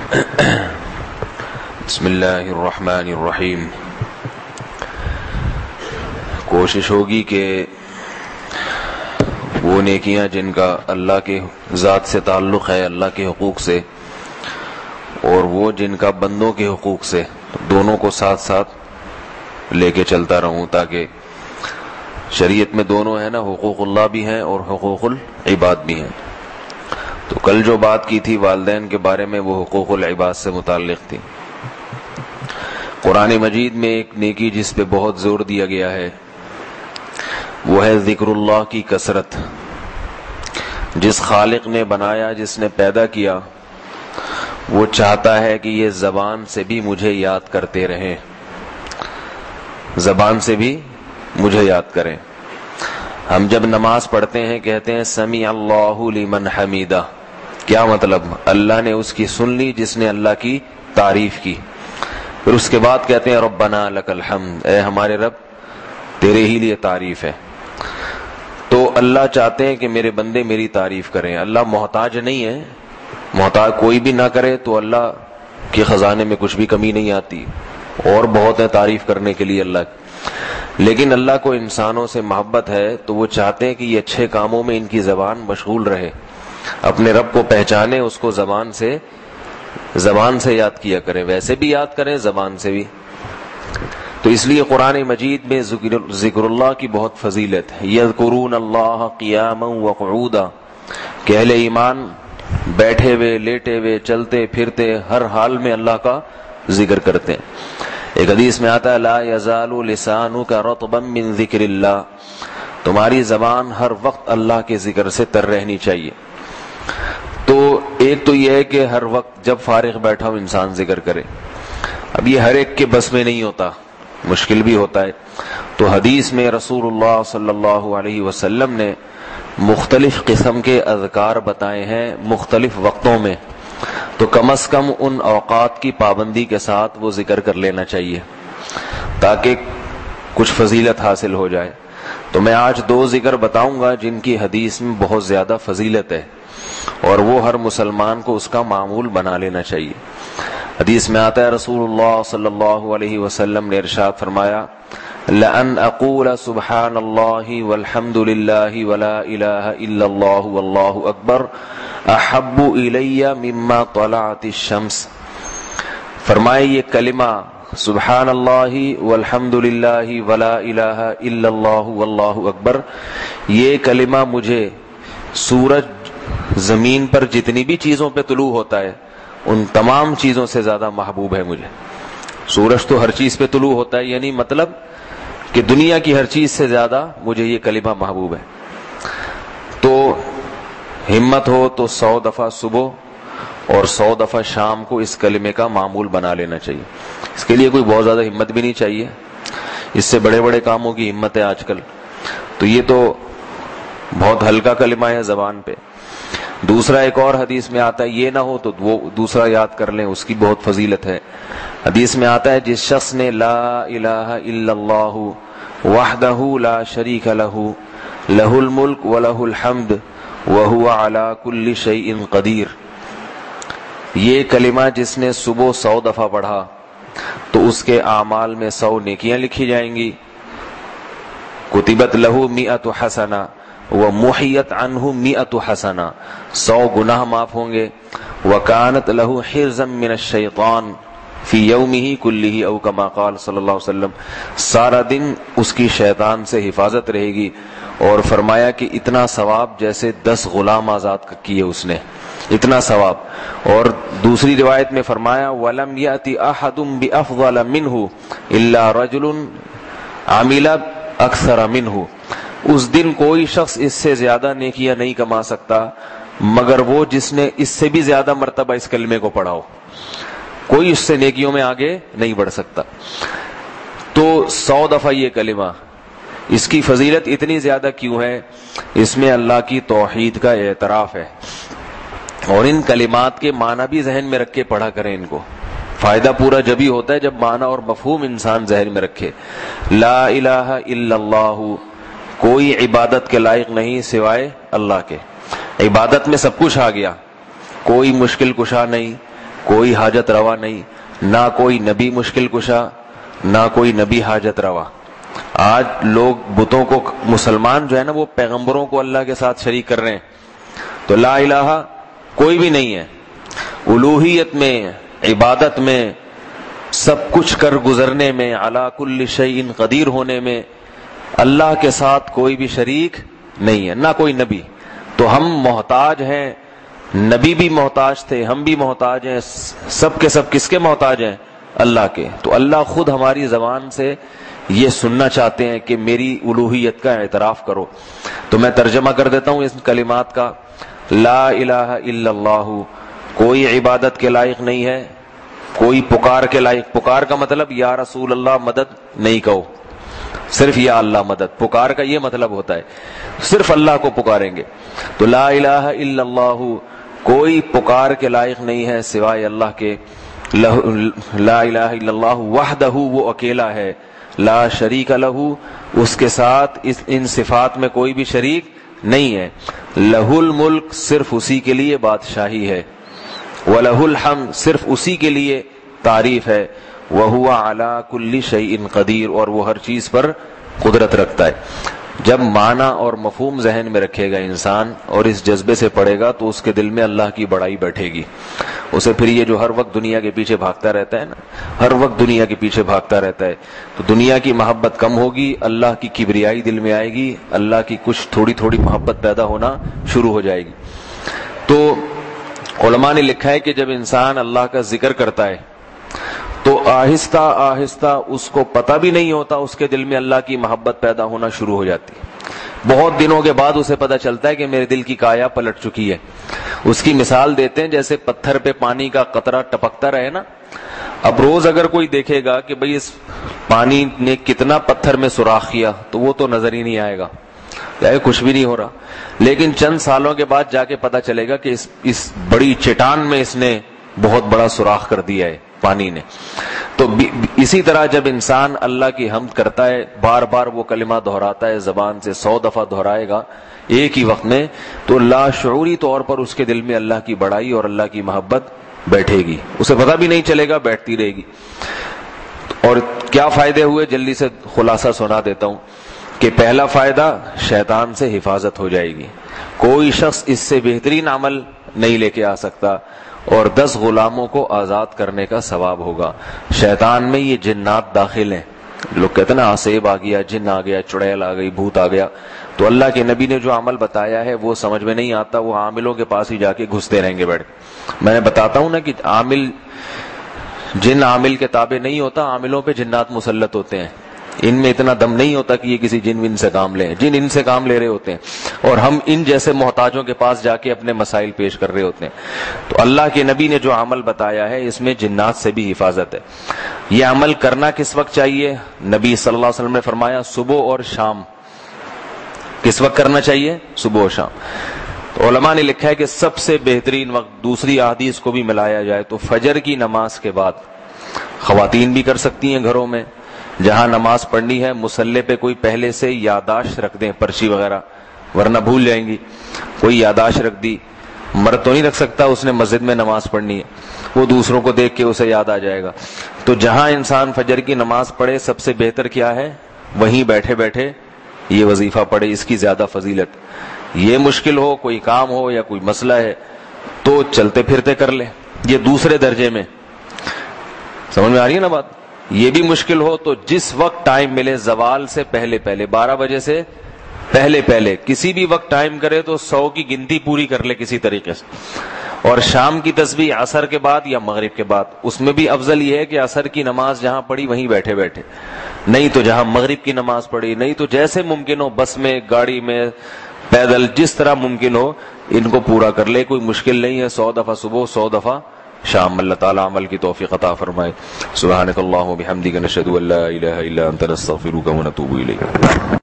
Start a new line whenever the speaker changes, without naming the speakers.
بسم اللہ الرحمن الرحیم۔ کوشش ہوگی کہ وہ نیکیاں جن کا اللہ کے ذات سے تعلق ہے، اللہ کے حقوق سے، اور وہ جن کا بندوں کے حقوق سے، دونوں کو ساتھ ساتھ لے کے چلتا رہوں، تاکہ شریعت میں دونوں ہیں نا، حقوق اللہ بھی ہیں اور حقوق العباد بھی ہیں۔ تو کل جو بات کی تھی والدین کے بارے میں، وہ حقوق العباد سے متعلق تھی۔ قرآن مجید میں ایک نیکی جس پہ بہت زور دیا گیا ہے وہ ہے ذکر اللہ کی کثرت۔ جس خالق نے بنایا، جس نے پیدا کیا، وہ چاہتا ہے کہ یہ زبان سے بھی مجھے یاد کرتے رہیں، زبان سے بھی مجھے یاد کریں۔ ہم جب نماز پڑھتے ہیں کہتے ہیں سمیع اللہ لمن حمیدہ، کیا مطلب؟ اللہ نے اس کی سن لی جس نے اللہ کی تعریف کی۔ پھر اس کے بعد کہتے ہیں ربنا لک الحمد، اے ہمارے رب تیرے ہی لیے تعریف ہے۔ تو اللہ چاہتے ہیں کہ میرے بندے میری تعریف کریں۔ اللہ محتاج نہیں ہے، محتاج کوئی بھی نہ کرے تو اللہ کے خزانے میں کچھ بھی کمی نہیں آتی، اور بہت ہے تعریف کرنے کے لیے اللہ کی۔ لیکن اللہ کو انسانوں سے محبت ہے تو وہ چاہتے ہیں کہ یہ اچھے کاموں میں ان کی زبان مشغول رہے، اپنے رب کو پہچانے، اس کو زبان سے یاد کیا کریں، ویسے بھی یاد کریں، زبان سے بھی۔ تو اس لیے قرآن مجید میں ذکر اللہ کی بہت فضیلت ہے۔ یذکرون اللہ قیاما وقعودا، کہ اہل ایمان بیٹھے ہوئے، لیٹے ہوئے، چلتے پھرتے، ہر حال میں اللہ کا ذکر کرتے ہیں۔ ایک حدیث میں آتا ہے لا یزال لسانک رطبا من ذکر اللہ، تمہاری زبان ہر وقت اللہ کے ذکر سے تر رہنی چاہیے۔ تو ایک تو یہ ہے کہ ہر وقت جب فارغ بیٹھا ہو انسان ذکر کرے۔ اب یہ ہر ایک کے بس میں نہیں ہوتا، مشکل بھی ہوتا ہے۔ تو حدیث میں رسول اللہ صلی اللہ علیہ وسلم نے مختلف قسم کے اذکار بتائے ہیں مختلف وقتوں میں، تو کم از کم ان اوقات کی پابندی کے ساتھ وہ ذکر کر لینا چاہیے تاکہ کچھ فضیلت حاصل ہو جائے۔ تو میں آج 2 ذکر بتاؤں گا جن کی حدیث میں بہت زیادہ فضیلت ہے، اور وہ ہر مسلمان کو اس کا معمول بنا لینا چاہیے۔ حدیث میں آتا ہے رسول اللہ صلی اللہ علیہ وسلم نے ارشاد فرمایا لَأَنْ أَقُولَ سُبْحَانَ اللَّهِ وَالْحَمْدُ لِلَّهِ وَلَا إِلَهَ إِلَّا اللَّهُ وَاللَّهُ أَكْبَرُ أَحَبُّ إِلَيَّ مِمَّا طَلَعَتِ الشَّمْسِ، فرمائے یہ کلمہ سبحان اللہ والحمد للہ ولا الہ الا اللہ واللہ اکبر، یہ کلمہ مجھے سورج زمین پر جتنی بھی چیزوں پہ طلوع ہوتا ہے ان تمام چیزوں سے زیادہ محبوب ہے مجھے۔ سورج تو ہر چیز پہ طلوع ہوتا ہے، یعنی مطلب کہ دنیا کی ہر چیز سے زیادہ مجھے یہ کلمہ محبوب ہے۔ تو ہمت ہو تو 100 دفعہ صبح اور 100 دفعہ شام کو اس کلمے کا معمول بنا لینا چاہیے۔ اس کے لیے کوئی بہت زیادہ ہمت بھی نہیں چاہیے، اس سے بڑے بڑے کاموں کی ہمت ہے آج کل، تو یہ تو بہت ہلکا کلمہ ہے زبان پہ۔ دوسرا ایک اور حدیث میں آتا ہے، یہ نہ ہو تو وہ دوسرا یاد کر لیں، اس کی بہت فضیلت ہے۔ حدیث میں آتا ہے جس شخص نے لا الہ الا اللہ وحدہ لا شریک لہ لہ الملک ولہ الحمد وہو علی کل شیء قدیر، یہ کلمہ جس نے صبح 100 دفعہ پڑھا تو اس کے اعمال میں 100 نیکیاں لکھی جائیں گی، کتبت لہ 100 حسنہ ومحیت عنہ 100 حسنہ، 100 گناہ معاف ہوں گے، وکانت لہ حرزا من الشیطان فی یومہ کلہ او کما قال صلی اللہ علیہ وسلم، سارا دن اس کی شیطان سے حفاظت رہے گی، اور فرمایا کہ اتنا ثواب جیسے 10 غلام آزاد کیے اس نے، اتنا ثواب۔ اور دوسری روایت میں فرمایا وَلَمْ يَأْتِ أَحَدٌ بِأَفْضَلَ مِنْهُ إِلَّا رَجُلٌ عَمِلَ أَكْثَرَ مِنْهُ، اس دن کوئی شخص اس سے زیادہ نیکیاں نہیں کما سکتا مگر وہ جس نے اس سے بھی زیادہ مرتبہ اس کلمے کو پڑھا ہو، کوئی اس سے نیکیوں میں آگے نہیں بڑھ سکتا۔ تو 100 دفعہ یہ کلمہ، اس کی فضیلت اتنی زیادہ کیوں ہے؟ اس میں اللہ کی توحید کا اعتراف ہے، اور ان کلمات کے معنی بھی ذہن میں رکھ کے پڑھا کریں ان کو۔ فائدہ پورا جبھی ہوتا ہے جب معنی اور مفہوم انسان ذہن میں رکھے۔ لا الہ الا اللہ، کوئی عبادت کے لائق نہیں سوائے اللہ کے، عبادت میں سب کچھ آ گیا، کوئی مشکل کشا نہیں، کوئی حاجت روا نہیں، نہ کوئی نبی مشکل کشا، نہ کوئی نبی حاجت روا۔ آج لوگ بتوں کو، مسلمان جو ہے نا وہ پیغمبروں کو اللہ کے ساتھ شریک کر رہے ہیں۔ تو لا الہ کوئی بھی نہیں ہے، الوہیت میں، عبادت میں، سب کچھ کر گزرنے میں، علی کل شیء قدیر ہونے میں اللہ کے ساتھ کوئی بھی شریک نہیں ہے، نہ کوئی نبی۔ تو ہم محتاج ہیں، نبی بھی محتاج تھے، ہم بھی محتاج ہیں، سب کے سب کس کے محتاج ہیں؟ اللہ کے۔ تو اللہ خود ہماری زبان سے یہ سننا چاہتے ہیں کہ میری الوہیت کا اعتراف کرو۔ تو میں ترجمہ کر دیتا ہوں اس کلمات کا۔ لا الہ الا اللہ، کوئی عبادت کے لائق نہیں ہے، کوئی پکار کے لائق، پکار کا مطلب یا رسول اللہ مدد نہیں کہو، صرف یا اللہ مدد، پکار کا یہ مطلب ہوتا ہے صرف اللہ کو پکاریں گے۔ تو لا الہ الا اللہ، کوئی پکار کے لائق نہیں ہے سوائے اللہ کے۔ لا الہ الا اللہ وحدہ، وہ اکیلا ہے، لا شریک لہ، اس کے ساتھ ان صفات میں کوئی بھی شریک نہیں ہے۔ لہ الملک، صرف اسی کے لیے بادشاہی ہے، وَلَهُ الْحَمْدُ، صرف اسی کے لیے تعریف ہے، وَهُوَ عَلَى كُلِّ شَيْءٍ قَدِيرٌ، اور وہ ہر چیز پر قدرت رکھتا ہے۔ جب معنی اور مفہوم ذہن میں رکھے گا انسان اور اس جذبے سے پڑھے گا تو اس کے دل میں اللہ کی بڑائی بیٹھے گی۔ اسے پھر یہ جو ہر وقت دنیا کے پیچھے بھاگتا رہتا ہے نا، ہر وقت دنیا کے پیچھے بھاگتا رہتا ہے، تو دنیا کی محبت کم ہوگی، اللہ کی کبریائی دل میں آئے گی، اللہ کی کچھ تھوڑی تھوڑی محبت پیدا ہونا شروع ہو جائے گی۔ تو علماء نے لکھا ہے کہ جب انسان اللہ کا ذکر کرتا ہے تو آہستہ آہستہ اس کو پتہ بھی نہیں ہوتا، اس کے دل میں اللہ کی محبت پیدا ہونا شروع ہو جاتی ہے۔ بہت دنوں کے بعد اسے پتہ چلتا ہے کہ میرے دل کی کایا پلٹ چکی ہے۔ اس کی مثال دیتے ہیں جیسے پتھر پہ پانی کا قطرہ ٹپکتا رہے نا۔ اب روز اگر کوئی دیکھے گا کہ بھئی اس پانی نے کتنا پتھر میں سوراخ کیا تو وہ تو نظر ہی نہیں آئے گا، کچھ بھی نہیں ہو رہا۔ لیکن چند سالوں کے بعد جا کے پتہ چلے گا کہ اس بڑی چٹان میں اس نے بہت بڑا سوراخ کر دیا ہے پانی نے۔ تو اسی طرح جب انسان اللہ کی حمد کرتا ہے، بار بار وہ کلمہ دہراتا ہے، زبان سے 100 دفعہ دہرائے گا ایک ہی وقت میں، تو لاشعوری طور پر اس کے دل میں اللہ کی بڑائی اور اللہ کی محبت بیٹھے گی، اسے پتہ بھی نہیں چلے گا، بیٹھتی رہے گی۔ اور کیا فائدے ہوئے، جلدی سے خلاصہ سنا دیتا ہوں کہ پہلا فائدہ، شیطان سے حفاظت ہو جائے گی، کوئی شخص اس سے بہترین عمل نہیں لے کے آ سکتا، اور 10 غلاموں کو آزاد کرنے کا ثواب ہوگا۔ شیطان میں یہ جنات داخل ہیں، لوگ کہتے ہیں نا آسیب آ گیا، جن آ گیا، چڑیل آ گئی، بھوت آ گیا، تو اللہ کے نبی نے جو عمل بتایا ہے وہ سمجھ میں نہیں آتا، وہ عاملوں کے پاس ہی جا کے گھستے رہیں گے بیٹھ۔ میں نے بتاتا ہوں نا کہ جن عامل کے تابع نہیں ہوتا، عاملوں پہ جنات مسلط ہوتے ہیں، ان میں اتنا دم نہیں ہوتا کہ یہ کسی جن سے کام لیں، جن ان سے کام لے رہے ہوتے ہیں، اور ہم ان جیسے محتاجوں کے پاس جا کے اپنے مسائل پیش کر رہے ہوتے ہیں۔ تو اللہ کے نبی نے جو عمل بتایا ہے اس میں جنات سے بھی حفاظت ہے۔ یہ عمل کرنا کس وقت چاہیے؟ نبی صلی اللہ علیہ وسلم نے فرمایا صبح اور شام۔ کس وقت کرنا چاہیے؟ صبح اور شام۔ تو علماء نے لکھا ہے کہ سب سے بہترین وقت، دوسری احادیث کو بھی ملایا جائے تو فجر کی نماز کے بعد، خواتین بھی کر سکتی ہیں گھروں میں، جہاں نماز پڑھنی ہے مصلی پہ کوئی پہلے سے یادداشت رکھ دیں، پرچی وغیرہ، ورنہ بھول جائیں گی۔ کوئی یادداشت رکھ دی، مرد تو نہیں رکھ سکتا، اس نے مسجد میں نماز پڑھنی ہے، وہ دوسروں کو دیکھ کے اسے یاد آ جائے گا۔ تو جہاں انسان فجر کی نماز پڑھے سب سے بہتر کیا ہے؟ وہیں بیٹھے بیٹھے یہ وظیفہ پڑھے، اس کی زیادہ فضیلت۔ یہ مشکل ہو، کوئی کام ہو یا کوئی مسئلہ ہے تو چلتے پھرتے کر لے، یہ دوسرے درجے میں۔ سمجھ میں آ رہی ہے نا بات؟ یہ بھی مشکل ہو تو جس وقت ٹائم ملے، زوال سے پہلے پہلے، 12 بجے سے پہلے پہلے، کسی بھی وقت ٹائم کرے تو 100 کی گنتی پوری کر لے کسی طریقے سے۔ اور شام کی تسبیح عصر کے بعد یا مغرب کے بعد، اس میں بھی افضل یہ ہے کہ عصر کی نماز جہاں پڑھی وہیں بیٹھے بیٹھے، نہیں تو جہاں مغرب کی نماز پڑھی، نہیں تو جیسے ممکن ہو، بس میں، گاڑی میں، پیدل، جس طرح ممکن ہو ان کو پورا کر لے، کوئی مشکل نہیں ہے۔ 100 دفعہ صبح، 100 دفعہ شام۔ اللہ تعالی عمل کی توفیق عطا فرمائے۔ سبحانک اللہم و بحمدک، نشہد ان لا الہ الا انت، نستغفرک و نتوب الیک۔